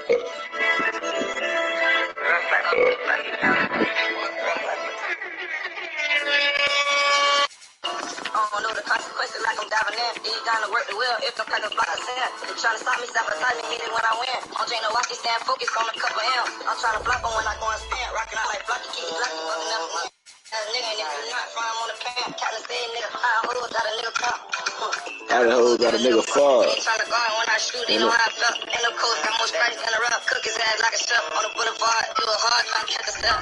don't know the consequences like I'm diving in. Eat down to work the wheel if I'm like a block of sin. They trying to stop me, sabotage me, hit it when I win. On J no watch, stand focused on the couple M. I'm trying to block them when I go and spin. Rocking out like blocky, keep blocking, fucking up. That nigga, and if you not from on the pan, Captain say nigga, high hoes got a nigga fuck. How the hoes got a nigga fuck? They trying to go and when I shoot, they know how I felt. Ain't no coast, got more strikes than a rub. Cook his ass like a chef on the boulevard. Do it hard, trying to catch a step.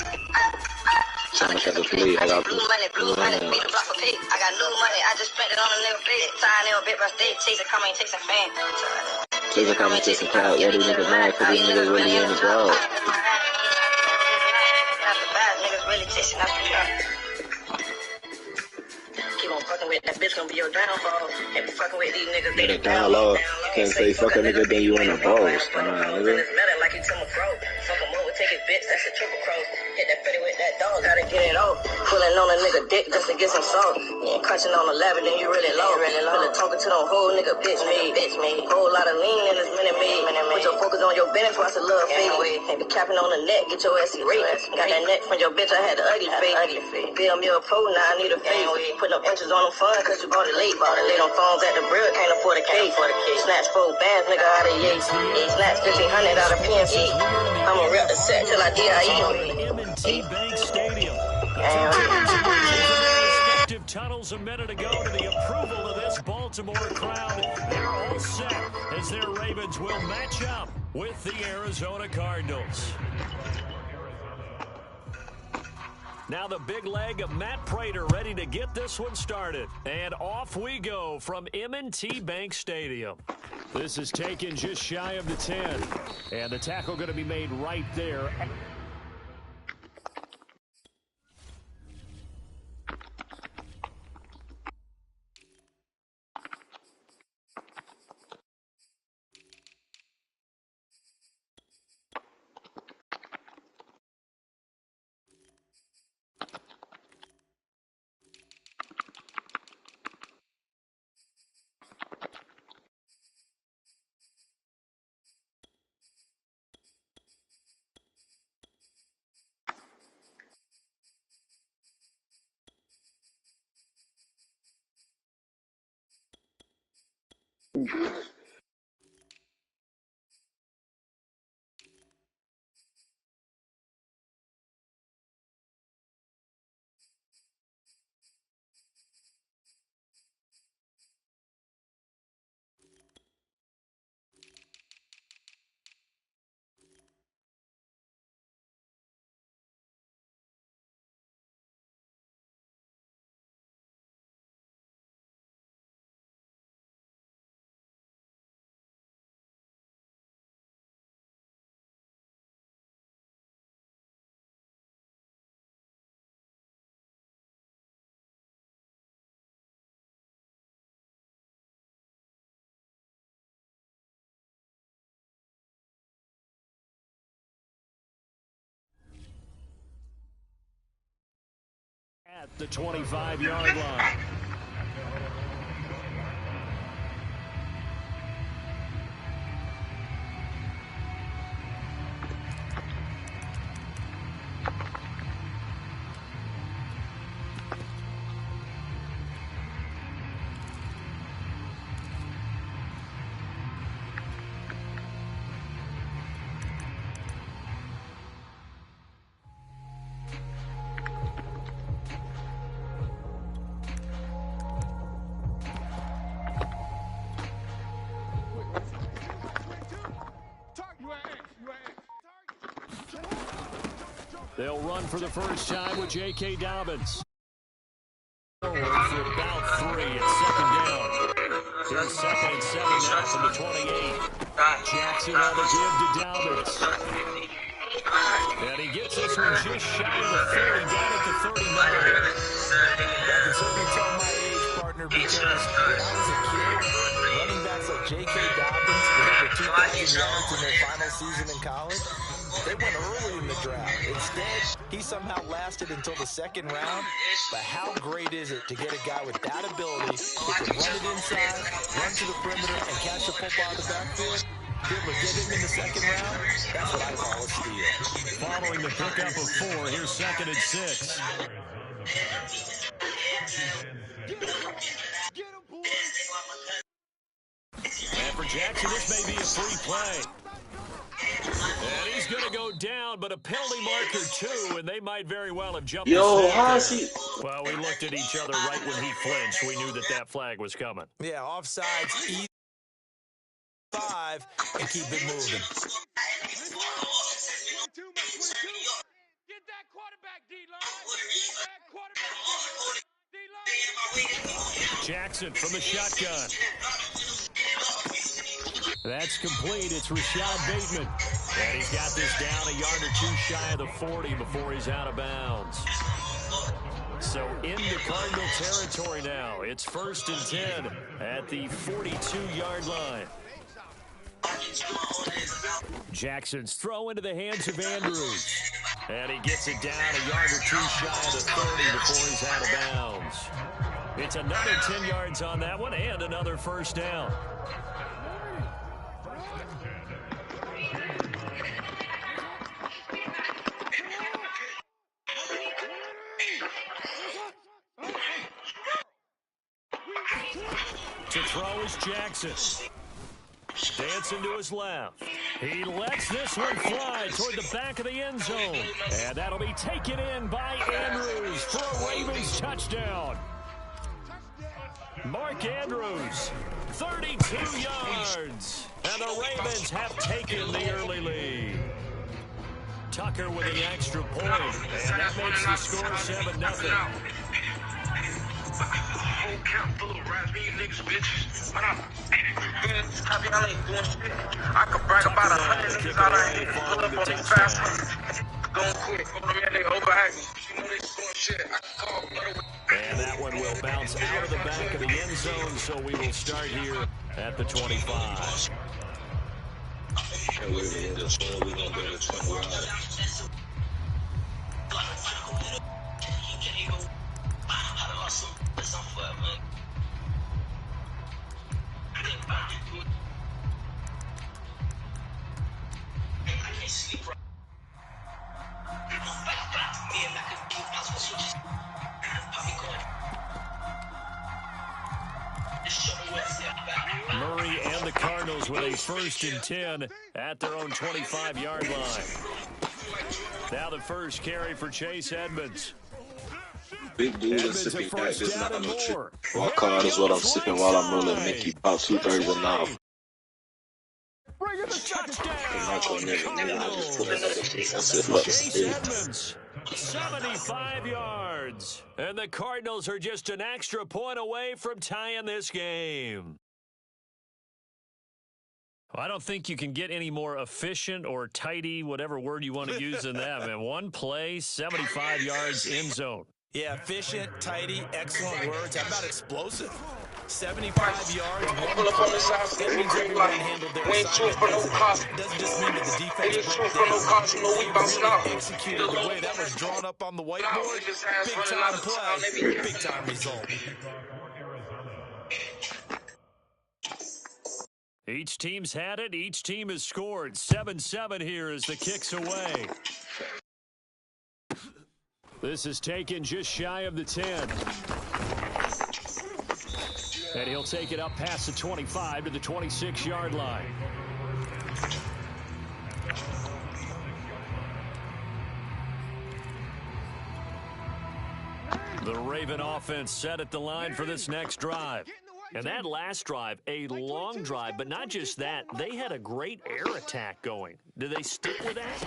Trying to catch a flea. I got blue money, beat the block for pay. I got new money, I just spent it on a nigga face. Tying in a bit by state, chasing, coming, chasing fame. Chasing, coming, chasing clout. Yeah, these niggas mad because these niggas really in the drought. Niggas really chasing up the truck. Keep on fucking with that bitch, gonna be your downfall. Can't be fucking with these niggas, they down low. Can't say fuck a nigga, then you in a boss. Come on, nigga. Like you to my throat. Fuck him over, take his bitch, that's a triple cross. Hit that pretty with that dog, gotta get it off. Pulling on a nigga dick just to get some salt. You ain't crunching on the ladder, then you really low. Really talking to them whole nigga bitch me. Whole lot of lean in this minute me. Put your focus on your business, watch the love fade. Ain't be capping on the neck, get your ass erased. Got that neck from your bitch, I had the ugly face. Bill me a pro, now I need a face. Put them inches on them fun, cause you bought it late. Lay them phones at the brill, can't afford a cake. Snatch 4 bands, nigga, out of Yates. Snatch 1,500 out of PNC. I'ma rep the set till I DIE. M&T Bank Stadium. Tunnels a minute ago to the approval of this Baltimore crowd. They're all set as their Ravens will match up with the Arizona Cardinals. Now the big leg of Matt Prater ready to get this one started. And off we go from M&T Bank Stadium. This is taken just shy of the 10. And the tackle going to be made right there. At the 25-yard line. They'll run for the first time with J.K. Dobbins. Forward for about 3. It's second down. Here's 2nd and 7 now from the 28. Jackson on the give to Dobbins. And he gets this one just shy of the 30, down at the 39. I can certainly tell my age, partner, because when I was a kid, running backs like J.K. Dobbins with over 2,000 yards in their final season in college, they went early in the draft. Instead, he somehow lasted until the 2nd round. But how great is it to get a guy with that ability that can run it inside, run to the perimeter, and catch the football in the backfield? be able to get him in the second round, that's what I call a steal. Following the pickup of 4, here's 2nd and 6. And for Jackson, this may be a free play. And he's going to go down, but a penalty marker, too, and they might very well have jumped. Yo, how is he? Well, we looked at each other right when he flinched. We knew that that flag was coming. Yeah, offsides, 5, and keep it moving. Get that quarterback, D-line. Jackson from the shotgun. That's complete. It's Rashad Bateman. And he's got this down a yard or 2 shy of the 40 before he's out of bounds. So into Cardinal territory now. It's 1st and 10 at the 42-yard line. Jackson's throw into the hands of Andrews. And he gets it down a yard or 2 shy of the 30 before he's out of bounds. It's another 10 yards on that one and another 1st down. To throw is Jackson. Dancing to his left. He lets this one fly toward the back of the end zone. And that'll be taken in by Andrews for a Ravens touchdown. Mark Andrews, 32 yards. And the Ravens have taken the early lead. Tucker with the extra point. And that makes the score 7-0. Whole camp full of rats, me niggas, bitches. I ain't doing shit. I could brag about 100 niggas out of here. Pull up on these fast ones. Going quick. They overhack me. You know they doing shit. I can call. And that one will bounce out of the back of the end zone, so we will start here at the 25. And we're going to go to 21. Murray and the Cardinals with a 1st and 10 at their own 25-yard line. Now the first carry for Chase Edmonds. Big dude is sipping that is not no trick. Well, card is what I'm sipping while I'm rolling Mickey about 2/3 an hour. Chase Edmonds, 75 yards. And the Cardinals are just an extra point away from tying this game. I don't think you can get any more efficient or tidy, whatever word you want to use in that, man. One play, 75 yards, end zone. Yeah, efficient, tidy, excellent words. How about explosive? 75 yards. Pull up on this house. That means everyone handled their We ain't shooting for no cost. Doesn't just mean that the We defense ain't shooting for no cost. You know we bouncing out. executed the way that was drawn up on the whiteboard. Big time play, big time result. Each team's had it. Each team has scored. 7-7 here as the kick's away. This is taken just shy of the 10. And he'll take it up past the 25 to the 26-yard line. The Raven offense set at the line for this next drive. And that last drive, a long drive, but not just that. They had a great air attack going. Do they stick with that?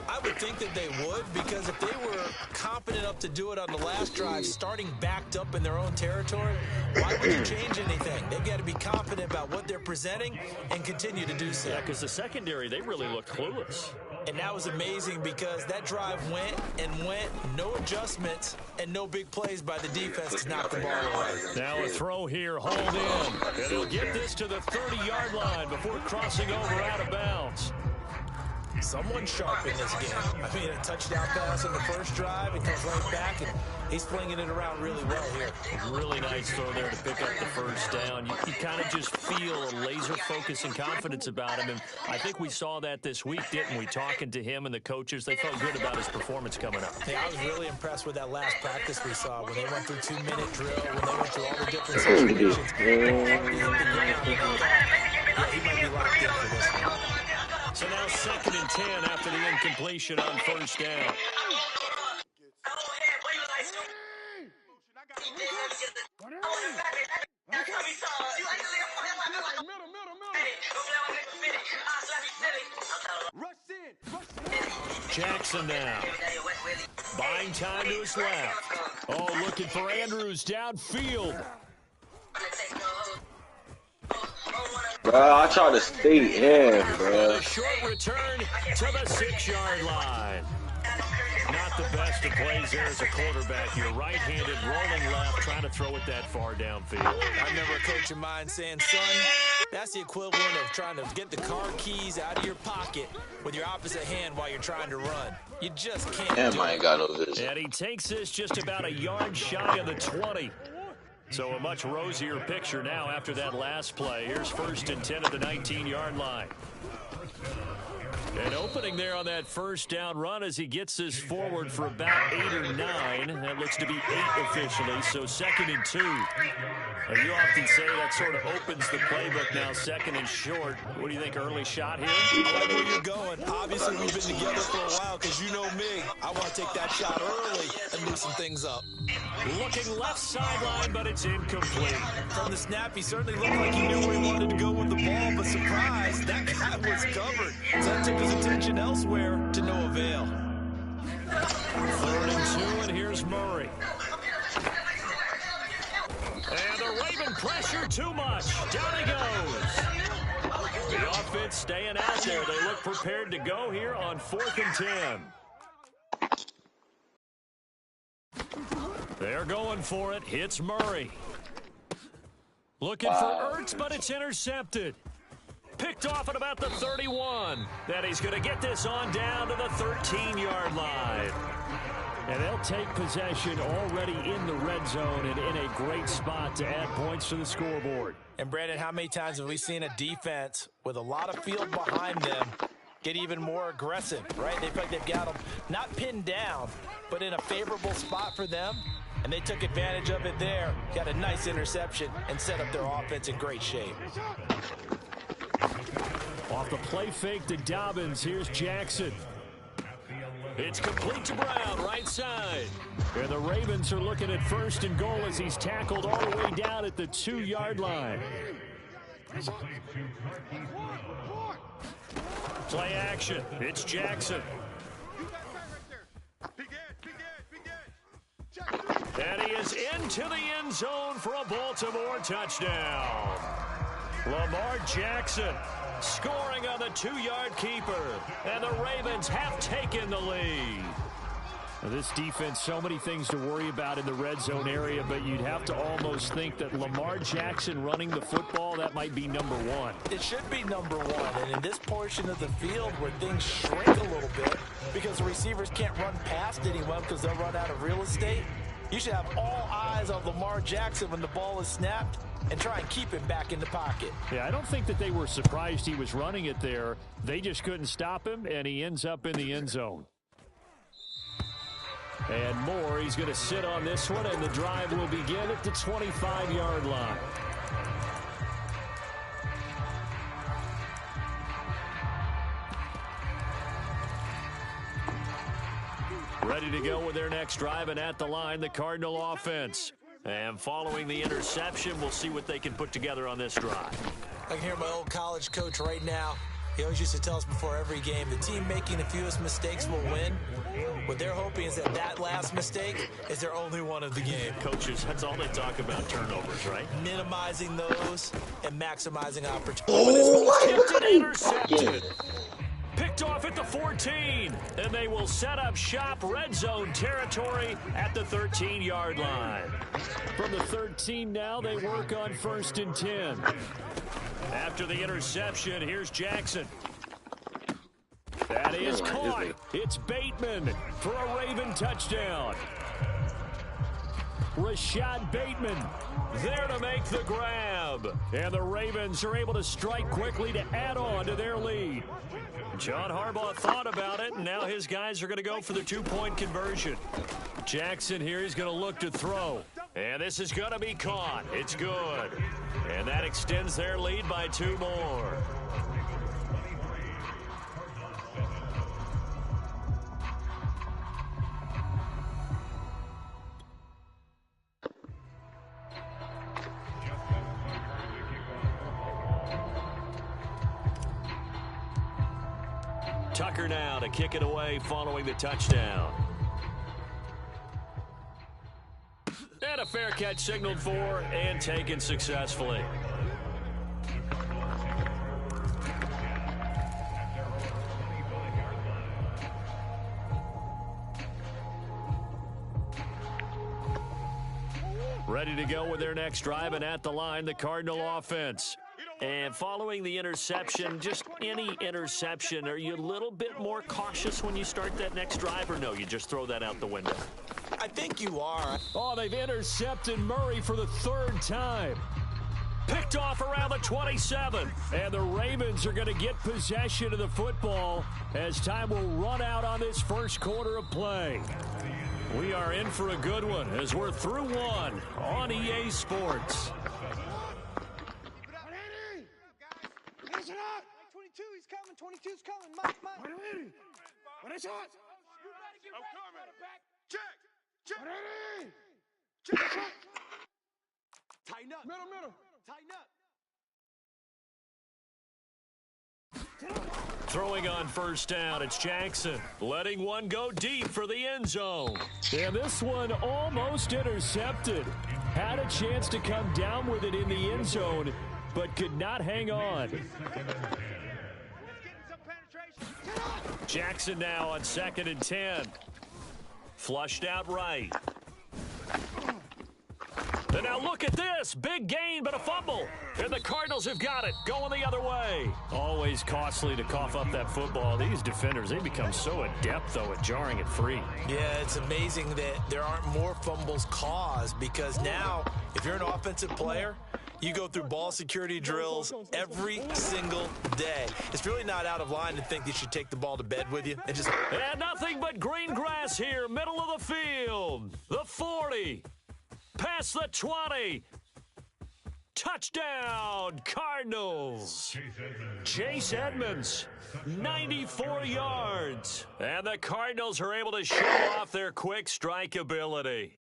I would think that they would, because if they were confident enough to do it on the last drive, starting backed up in their own territory, why would you change anything? They've got to be confident about what they're presenting and continue to do so. Yeah, because the secondary, they really looked clueless. And that was amazing because that drive went and went, no adjustments, and no big plays by the defense to knock the ball away. Now a throw here, hauled in. And he'll get this to the 30-yard line before crossing over out of bounds. someone sharp in this game. I mean, a touchdown pass on the first drive, it comes right back, and he's flinging it around really well here. Really nice throw there to pick up the first down. You kind of just feel a laser focus and confidence about him, and I think we saw that this week, didn't we? Talking to him and the coaches, they felt good about his performance coming up. Yeah, I was really impressed with that last practice we saw when they went through 2-minute drill, when they went through all the different situations. Yeah, he might be locked in for this one. So now 2nd and 10 after the incompletion on first down. Jackson now. Buying time to his left. Oh, looking for Andrews downfield. Bro, I try to stay in, bro. A short return to the 6-yard line. Not the best of plays there as a quarterback. You're right-handed, rolling left, trying to throw it that far downfield. I remember a coach of mine saying, son, that's the equivalent of trying to get the car keys out of your pocket with your opposite hand while you're trying to run. You just can't Damn, I ain't got no vision. And he takes this just about a yard shy of the 20. So a much rosier picture now after that last play. Here's 1st and 10 at the 19-yard line. And opening there on that first down run as he gets this forward for about 8 or 9. That looks to be 8 officially, so 2nd and 2. You often say that sort of opens the playbook now, 2nd and short. What do you think, early shot here? I like where you're going. Obviously, we've been together for a while because you know me. I want to take that shot early and loosen things up. Looking left sideline, but it's incomplete. From the snap, he certainly looked like he knew where he wanted to go with the ball, but surprise, that guy was covered. So that took his attention elsewhere to no avail. 3rd and 2, and here's Murray. And the Raven pressure too much. Down he goes. The offense staying out there. They look prepared to go here on 4th and 10. They're going for it. Hits Murray. Looking for Ertz, but it's intercepted. Picked off at about the 31. Then he's going to get this on down to the 13-yard line. And they'll take possession already in the red zone and in a great spot to add points to the scoreboard. And, Brandon, how many times have we seen a defense with a lot of field behind them get even more aggressive, right? They feel like they've got them not pinned down, but in a favorable spot for them. And they took advantage of it there. Got a nice interception and set up their offense in great shape. Off the play fake to Dobbins, here's Jackson. It's complete to Brown, right side. And the Ravens are looking at 1st and goal as he's tackled all the way down at the 2-yard line. Play action. It's Jackson. And he is into the end zone for a Baltimore touchdown. Lamar Jackson scoring on the 2-yard keeper. And the Ravens have taken the lead. Now this defense, so many things to worry about in the red zone area, but you'd have to almost think that Lamar Jackson running the football, that might be number 1. It should be number 1. And in this portion of the field where things shrink a little bit because the receivers can't run past anyone because they'll run out of real estate, you should have all eyes on Lamar Jackson when the ball is snapped and try and keep him back in the pocket. Yeah, I don't think that they were surprised he was running it there. They just couldn't stop him, and he ends up in the end zone. And Moore, he's going to sit on this one, and the drive will begin at the 25-yard line. Ready to go with their next drive, and at the line, the Cardinal offense. And following the interception, we'll see what they can put together on this drive. I can hear my old college coach right now. He always used to tell us before every game, the team making the fewest mistakes will win. What they're hoping is that last mistake is their only one of the game. Coaches, that's all they talk about, turnovers, right? Minimizing those and maximizing opportunities. Oh, this ball's tipped and intercepted. Picked off at the 14, and they will set up shop red zone territory at the 13-yard line. From the 13 now, they work on 1st and 10. After the interception, here's Jackson. That That is caught. It's Bateman for a Raven touchdown. Rashad Bateman there to make the grab. And the Ravens are able to strike quickly to add on to their lead. John Harbaugh thought about it, and now his guys are going to go for the two-point conversion. Jackson here is going to look to throw. And this is going to be caught. It's good. And that extends their lead by 2 more. Tucker now to kick it away following the touchdown. And a fair catch signaled for and taken successfully. Ready to go with their next drive, and at the line, the Cardinal offense. And following the interception, just any interception, are you a little bit more cautious when you start that next drive, or no, you just throw that out the window? I think you are. Oh, they've intercepted Murray for the 3rd time. Picked off around the 27. And the Ravens are going to get possession of the football as time will run out on this first quarter of play. We are in for a good one as we're through one on EA Sports. 22, he's coming. 22's coming. Mike. What is shot? You better get ready. Back. Check. Ready. Check. Tighten up. Middle. Tighten up. Throwing on first down, it's Jackson. Letting one go deep for the end zone. And this one almost intercepted. Had a chance to come down with it in the end zone, but could not hang on. Jackson now on 2nd and 10. Flushed out right. And now look at this. Big gain, but a fumble. And the Cardinals have got it. Going the other way. Always costly to cough up that football. These defenders, they become so adept, though, at jarring it free. Yeah, it's amazing that there aren't more fumbles caused, because now, if you're an offensive player, you go through ball security drills every single day. It's really not out of line to think you should take the ball to bed with you. And nothing but green grass here, middle of the field. The 40. Past the 20. Touchdown, Cardinals. Chase Edmonds, 94 yards. And the Cardinals are able to show off their quick strike ability.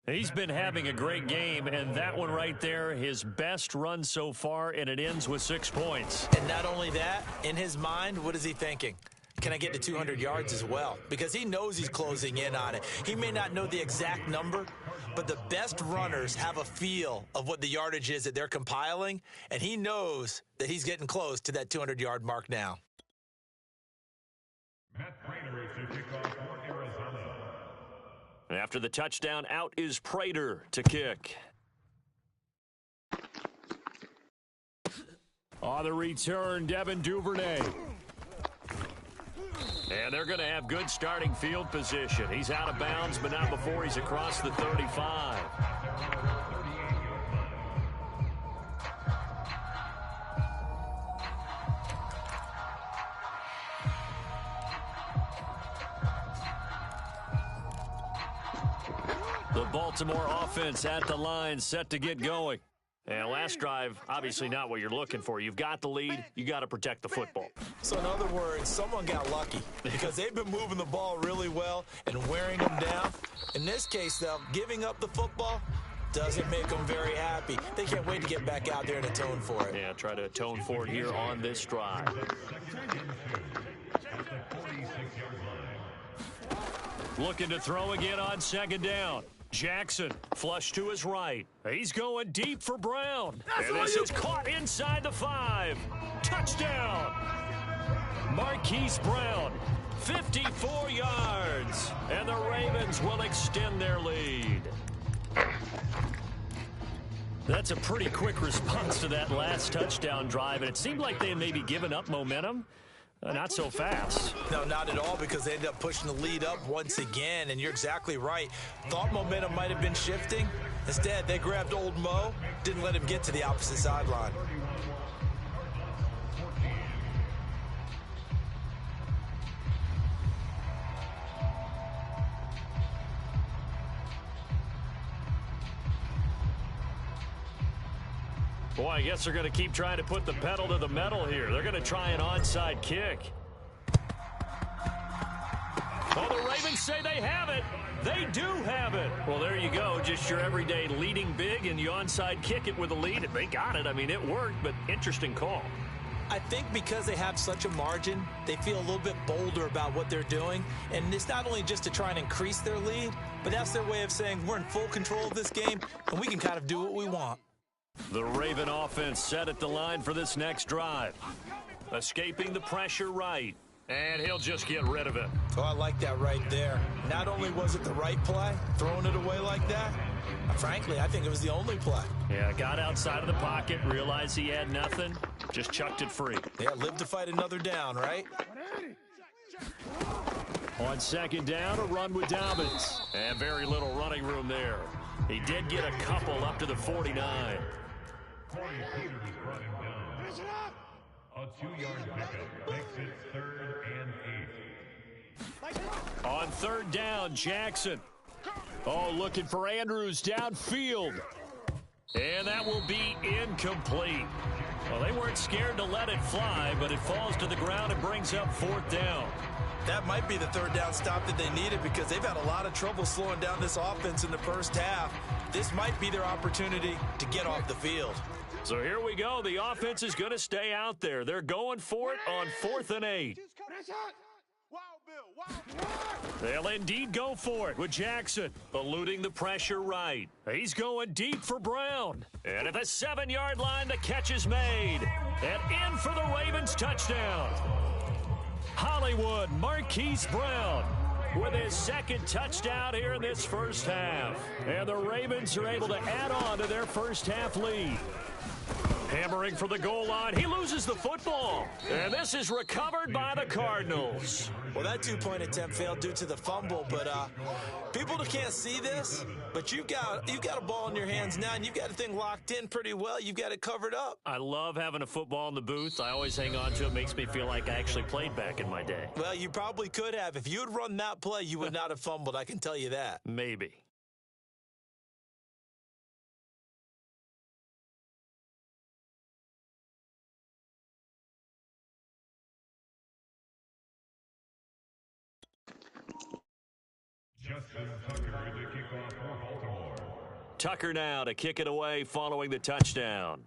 He's been having a great game, and that one right there, his best run so far, and it ends with 6 points. And not only that, in his mind, what is he thinking? Can I get to 200 yards as well? Because he knows he's closing in on it. He may not know the exact number, but the best runners have a feel of what the yardage is that they're compiling, and he knows that he's getting close to that 200-yard mark now. After the touchdown, out is Prater to kick. On the return, Devin Duvernay. And they're going to have good starting field position. He's out of bounds, but not before he's across the 35. The Baltimore offense at the line, set to get going. And last drive, obviously not what you're looking for. You've got the lead. You got to protect the football. So in other words, someone got lucky because they've been moving the ball really well and wearing them down. In this case, though, giving up the football doesn't make them very happy. They can't wait to get back out there and atone for it. Yeah, try to atone for it here on this drive. Looking to throw again on 2nd down. Jackson, flush to his right. He's going deep for Brown. And this is caught inside the 5. Touchdown. Marquise Brown, 54 yards. And the Ravens will extend their lead. That's a pretty quick response to that last touchdown drive, and it seemed like they had maybe given up momentum. Not so fast. No, not at all, because they ended up pushing the lead up once again, and you're exactly right. Thought momentum might have been shifting. Instead, they grabbed old Mo, didn't let him get to the opposite sideline. Boy, I guess they're going to keep trying to put the pedal to the metal here. They're going to try an onside kick. Oh, the Ravens say they have it. They do have it. Well, there you go. Just your everyday leading big, and you onside kick it with a lead. They got it. I mean, it worked, but interesting call. I think because they have such a margin, they feel a little bit bolder about what they're doing. And it's not only just to try and increase their lead, but that's their way of saying we're in full control of this game, and we can kind of do what we want. The Raven offense set at the line for this next drive. Escaping the pressure right. And he'll just get rid of it. Oh, I like that right there. Not only was it the right play, throwing it away like that, frankly, I think it was the only play. Yeah, got outside of the pocket, realized he had nothing, just chucked it free. Yeah, live to fight another down, right? On second down, a run with Dobbins. And very little running room there. He did get a couple up to the 49. A 2-yard pickup makes it 3rd and 8. On third down, Jackson. Oh, looking for Andrews downfield. And that will be incomplete. Well, they weren't scared to let it fly, but it falls to the ground and brings up 4th down. That might be the 3rd down stop that they needed, because they've had a lot of trouble slowing down this offense in the first half. This might be their opportunity to get off the field. So here we go. The offense is going to stay out there. They're going for it on 4th and 8. They'll indeed go for it with Jackson, eluding the pressure right. He's going deep for Brown. And at the 7-yard line, the catch is made. And in for the Ravens touchdown. Hollywood Marquise Brown with his 2nd touchdown here in this first half. And the Ravens are able to add on to their first half lead. Hammering for the goal line. He loses the football. And this is recovered by the Cardinals. Well, that 2-point attempt failed due to the fumble, but people can't see this, but you've got a ball in your hands now, and you've got a thing locked in pretty well. You've got it covered up. I love having a football in the booth. I always hang on to it. Makes me feel like I actually played back in my day. Well, you probably could have. If you had run that play, you would not have fumbled. I can tell you that. Maybe. Justin Tucker to kick off for Baltimore. Tucker now to kick it away following the touchdown.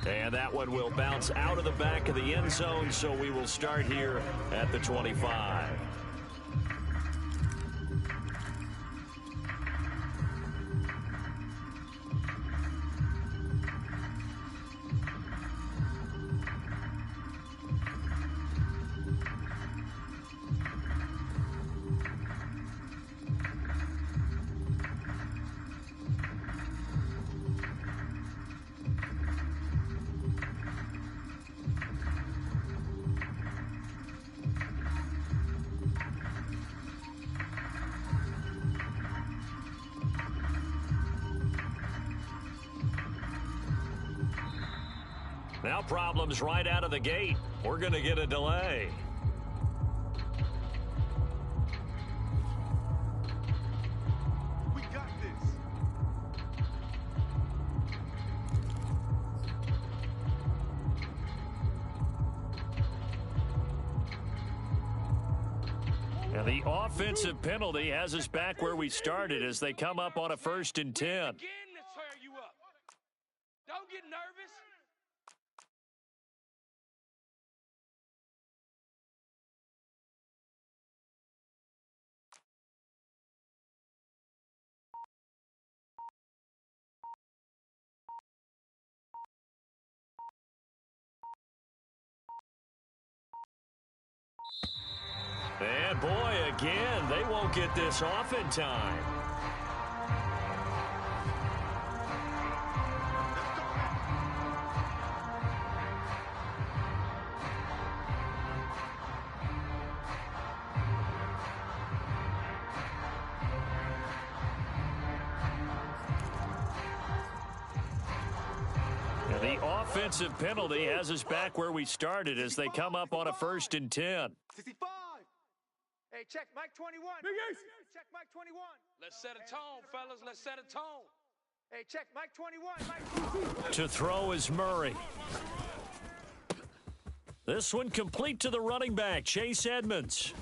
And that one will bounce out of the back of the end zone, so we will start here at the 25. Now problems right out of the gate. We're going to get a delay. We got this. And the offensive penalty has us back where we started as they come up on a 1st and 10. Again to tear you up. Don't get nervous. And boy, again, they won't get this off in time. And the offensive penalty has us back where we started as they come up on a 1st and 10. 65. Hey, check Mike 21. Check Mike 21. Let's set a tone, fellas. Let's set a tone. Hey, check Mike 21. Mike. To throw is Murray. This one complete to the running back, Chase Edmonds.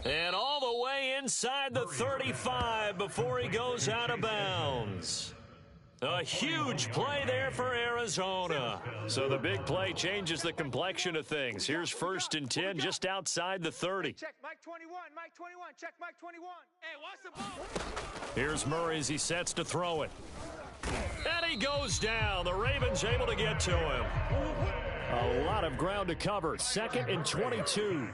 And all the way inside the 35 before he goes out of bounds. A huge play there for Arizona. So the big play changes the complexion of things. Here's 1st and 10 just outside the 30. Check Mike 21. Mike 21. Check Mike 21. Hey, watch the ball. Here's Murray as he sets to throw it. And he goes down. The Ravens able to get to him. A lot of ground to cover. 2nd and 22.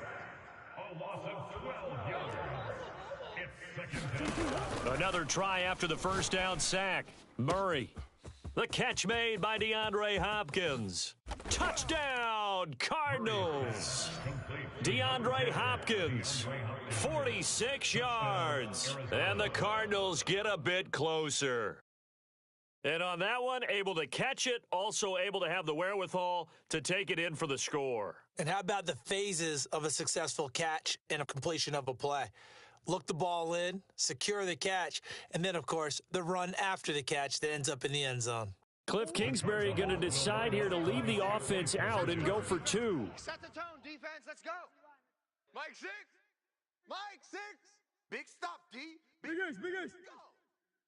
Another try after the first down sack. Murray. The catch made by DeAndre Hopkins. Touchdown, Cardinals. DeAndre Hopkins, 46 yards. And the Cardinals get a bit closer. And on that one, able to catch it, also able to have the wherewithal to take it in for the score. And how about the phases of a successful catch and a completion of a play? Look the ball in, secure the catch, and then, of course, the run after the catch that ends up in the end zone. Cliff Kingsbury going to decide here to leave the offense out and go for 2. Set the tone, defense. Let's go. Mike 6. Mike 6. Big stop, D. Big ace. Go.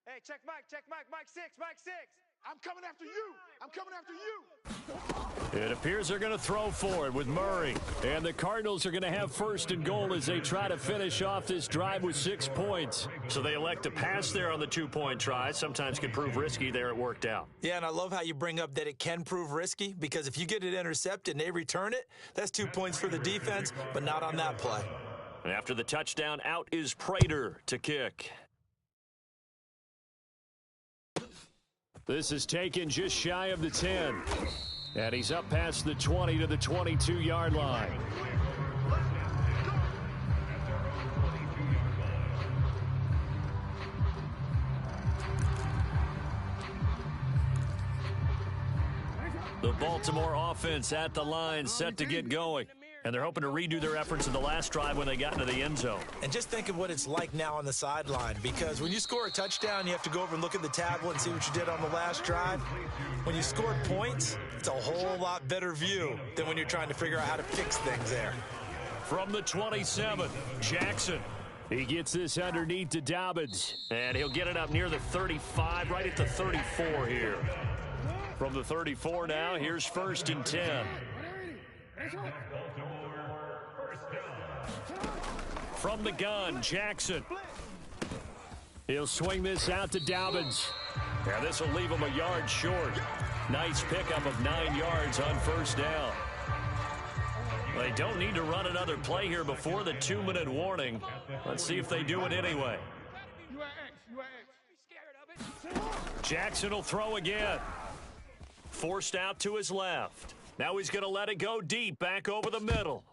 Hey, check Mike. Mike 6. Mike 6. I'm coming after you. I'm coming after you. It appears they're going to throw for it with Murray. And the Cardinals are going to have 1st and goal as they try to finish off this drive with 6 points. So they elect to pass there on the 2-point try. Sometimes can prove risky. There it worked out. Yeah, and I love how you bring up that it can prove risky, because if you get it intercepted and they return it, that's 2 points for the defense, but not on that play. And after the touchdown, out is Prater to kick. This is taken just shy of the 10. And he's up past the 20 to the 22-yard line. The Baltimore offense at the line, set to get going. And they're hoping to redo their efforts in the last drive when they got into the end zone. And just think of what it's like now on the sideline, because when you score a touchdown, you have to go over and look at the tablet and see what you did on the last drive. When you scored points, it's a whole lot better view than when you're trying to figure out how to fix things there. From the 27, Jackson. He gets this underneath to Dobbins, and he'll get it up near the 35, right at the 34 here. From the 34 now, here's 1st and 10. From the gun, Jackson. He'll swing this out to Dobbins. Now this will leave him a yard short. Nice pickup of 9 yards on 1st down. They don't need to run another play here before the 2-minute warning. Let's see if they do it anyway. Jackson will throw again. Forced out to his left. Now he's going to let it go deep back over the middle.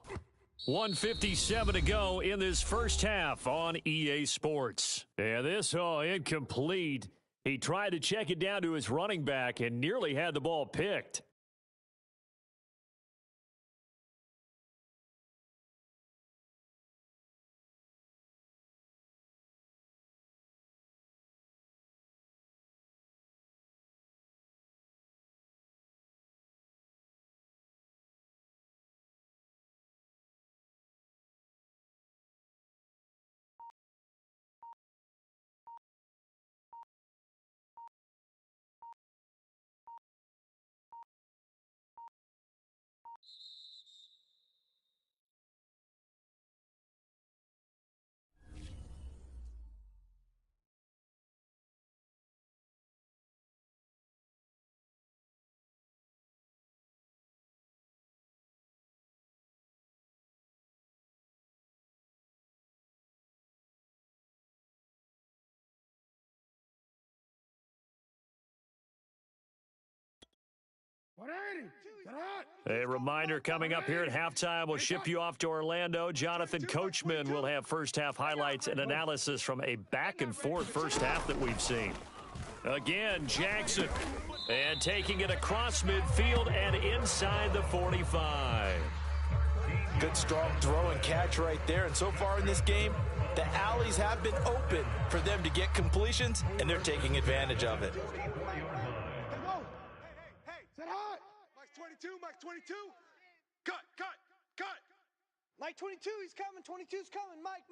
1:57 to go in this first half on EA Sports. And this, incomplete. He tried to check it down to his running back and nearly had the ball picked. A reminder coming up here at halftime. We'll ship you off to Orlando. Jonathan Coachman will have first-half highlights and analysis from a back-and-forth first half that we've seen. Again, Jackson. And taking it across midfield and inside the 45. Good, strong throw and catch right there. And so far in this game, the alleys have been open for them to get completions, and they're taking advantage of it. Hey, set hot. Mike 22, Mike 22. Cut. Mike 22, he's coming. 22's coming. Mike.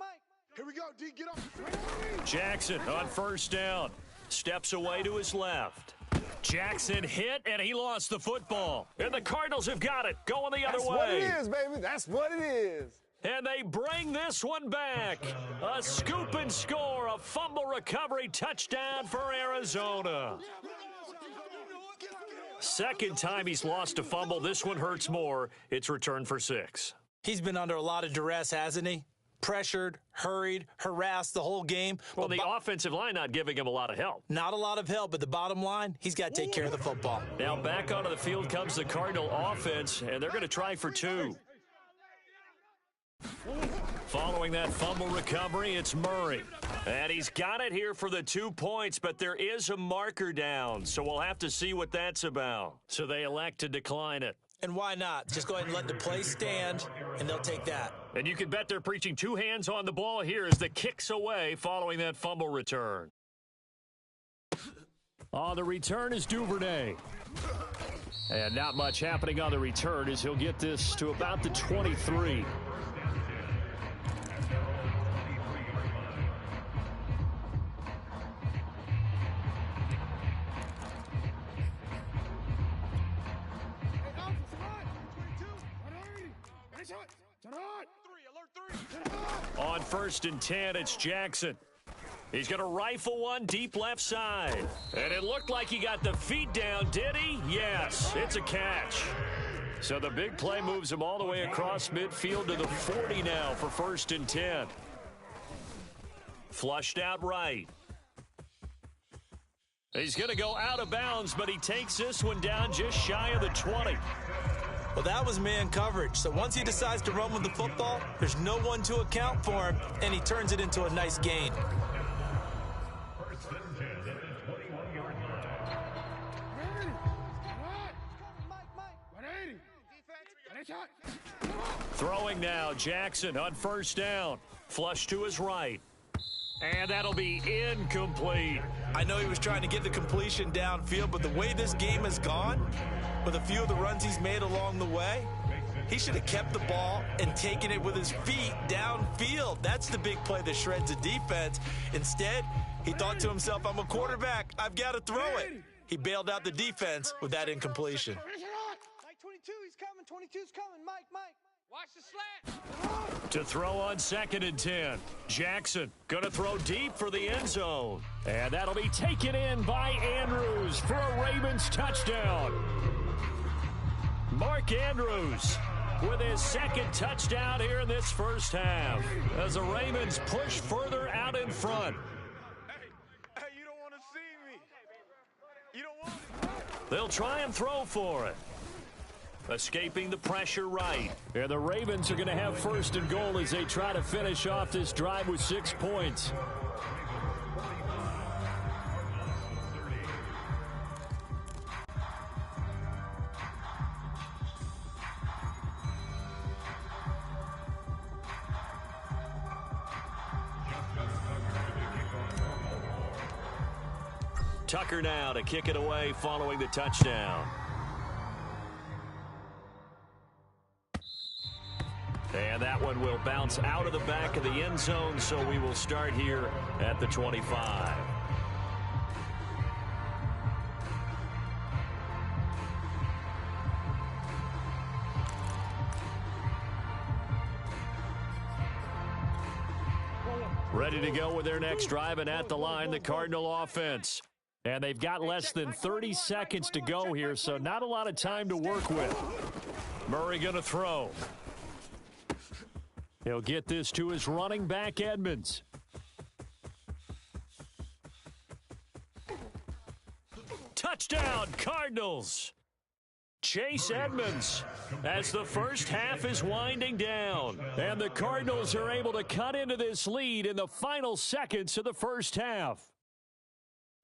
Here we go, D, get up. Jackson on first down. Steps away to his left. Jackson hit, and he lost the football. And the Cardinals have got it, going the other way. That's what it is, baby. That's what it is. And they bring this one back. A scoop and score, a fumble recovery touchdown for Arizona. Second time he's lost a fumble. This one hurts more. It's returned for 6. He's been under a lot of duress, hasn't he? Pressured, hurried, harassed the whole game. Well, the offensive line not giving him a lot of help. Not a lot of help, but the bottom line, he's got to take care of the football. Now back onto the field comes the Cardinal offense, and they're going to try for 2. Following that fumble recovery, it's Murray. And he's got it here for the 2 points, but there is a marker down, so we'll have to see what that's about. So they elect to decline it. And why not? Just go ahead and let the play stand, and they'll take that. And you can bet they're preaching 2 hands on the ball here as the kick's away following that fumble return. On the return is Duvernay. And not much happening on the return as he'll get this to about the 23. On 1st and 10, it's Jackson. He's going to rifle one deep left side. And it looked like he got the feet down, did he? Yes, it's a catch. So the big play moves him all the way across midfield to the 40 now for 1st and 10. Flushed out right. He's going to go out of bounds, but he takes this one down just shy of the 20. Well, that was man coverage. So once he decides to run with the football, there's no one to account for him, and he turns it into a nice gain. Throwing now, Jackson on 1st down. Flush to his right. And that'll be incomplete. I know he was trying to get the completion downfield, but the way this game has gone, with a few of the runs he's made along the way, he should have kept the ball and taken it with his feet downfield. That's the big play that shreds the defense. Instead, he thought to himself, I'm a quarterback. I've got to throw it. He bailed out the defense with that incompletion. Mike 22, he's coming. 22's coming. Mike. Watch the slant. To throw on 2nd and 10. Jackson going to throw deep for the end zone. And that'll be taken in by Andrews for a Ravens touchdown. Mark Andrews with his 2nd touchdown here in this first half as the Ravens push further out in front. Hey, you don't want to see me. You don't want it. They'll try and throw for it. Escaping the pressure right. And the Ravens are going to have 1st and goal as they try to finish off this drive with 6 points. Tucker now to kick it away following the touchdown. And that one will bounce out of the back of the end zone, so we will start here at the 25. Ready to go with their next drive, and at the line, the Cardinal offense. And they've got less than 30 seconds to go here, so not a lot of time to work with. Murray going to throw. He'll get this to his running back, Edmonds. Touchdown, Cardinals. Chase Edmonds as the first half is winding down. And the Cardinals are able to cut into this lead in the final seconds of the first half.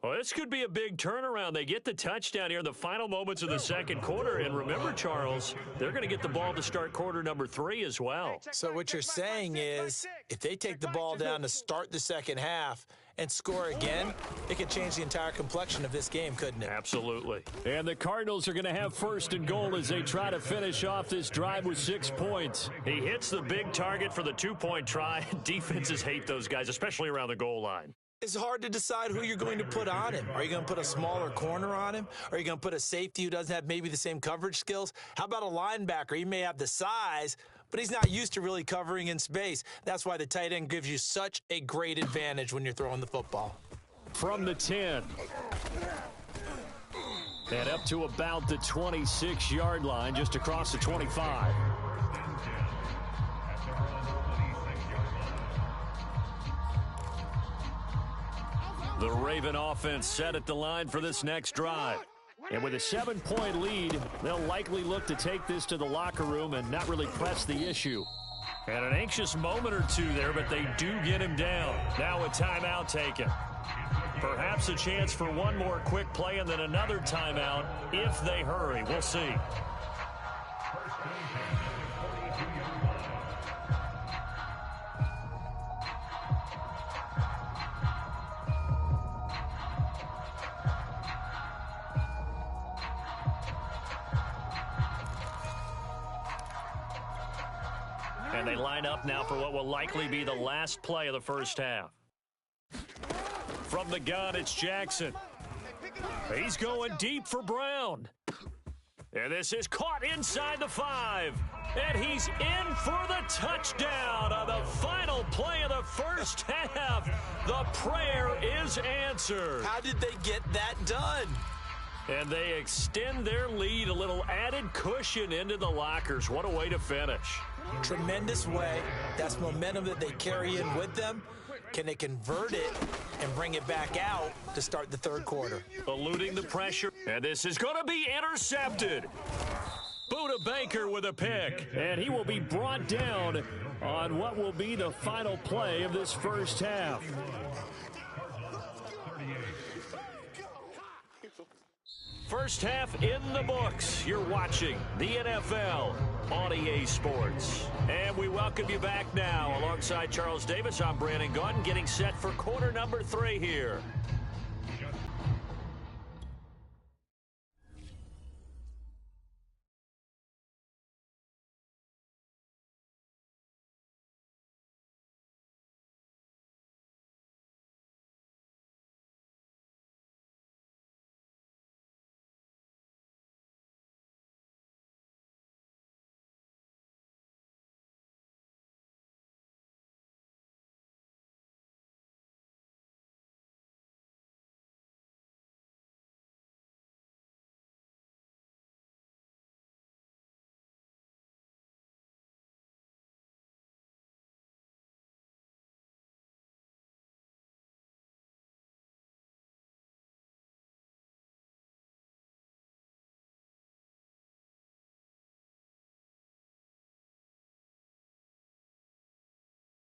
Well, this could be a big turnaround. They get the touchdown here in the final moments of the second quarter. And remember, Charles, they're going to get the ball to start quarter number 3 as well. So what you're saying is if they take the ball down to start the second half and score again, it could change the entire complexion of this game, couldn't it? Absolutely. And the Cardinals are going to have first and goal as they try to finish off this drive with 6 points. He hits the big target for the 2-point try. Defenses hate those guys, especially around the goal line. It's hard to decide who you're going to put on him. Are you going to put a smaller corner on him? Are you going to put a safety who doesn't have maybe the same coverage skills? How about a linebacker? He may have the size, but he's not used to really covering in space. That's why the tight end gives you such a great advantage when you're throwing the football. From the 10. And up to about the 26-yard line, just across the 25. The Raven offense set at the line for this next drive. And with a 7-point lead, they'll likely look to take this to the locker room and not really press the issue. And an anxious moment or two there, but they do get him down. Now a timeout taken. Perhaps a chance for one more quick play and then another timeout if they hurry. We'll see. And they line up now for what will likely be the last play of the first half. From the gun, it's Jackson. He's going deep for Brown. And this is caught inside the 5. And he's in for the touchdown on the final play of the first half. The prayer is answered. How did they get that done? And they extend their lead, a little added cushion into the lockers. What a way to finish. Tremendous way. That's momentum that they carry in with them. Can they convert it and bring it back out to start the third quarter? Eluding the pressure. And this is going to be intercepted. Buda Baker with a pick. And he will be brought down on what will be the final play of this first half. First half in the books. You're watching the NFL on EA Sports. And we welcome you back now. Alongside Charles Davis, I'm Brandon Gauton, getting set for quarter number 3 here.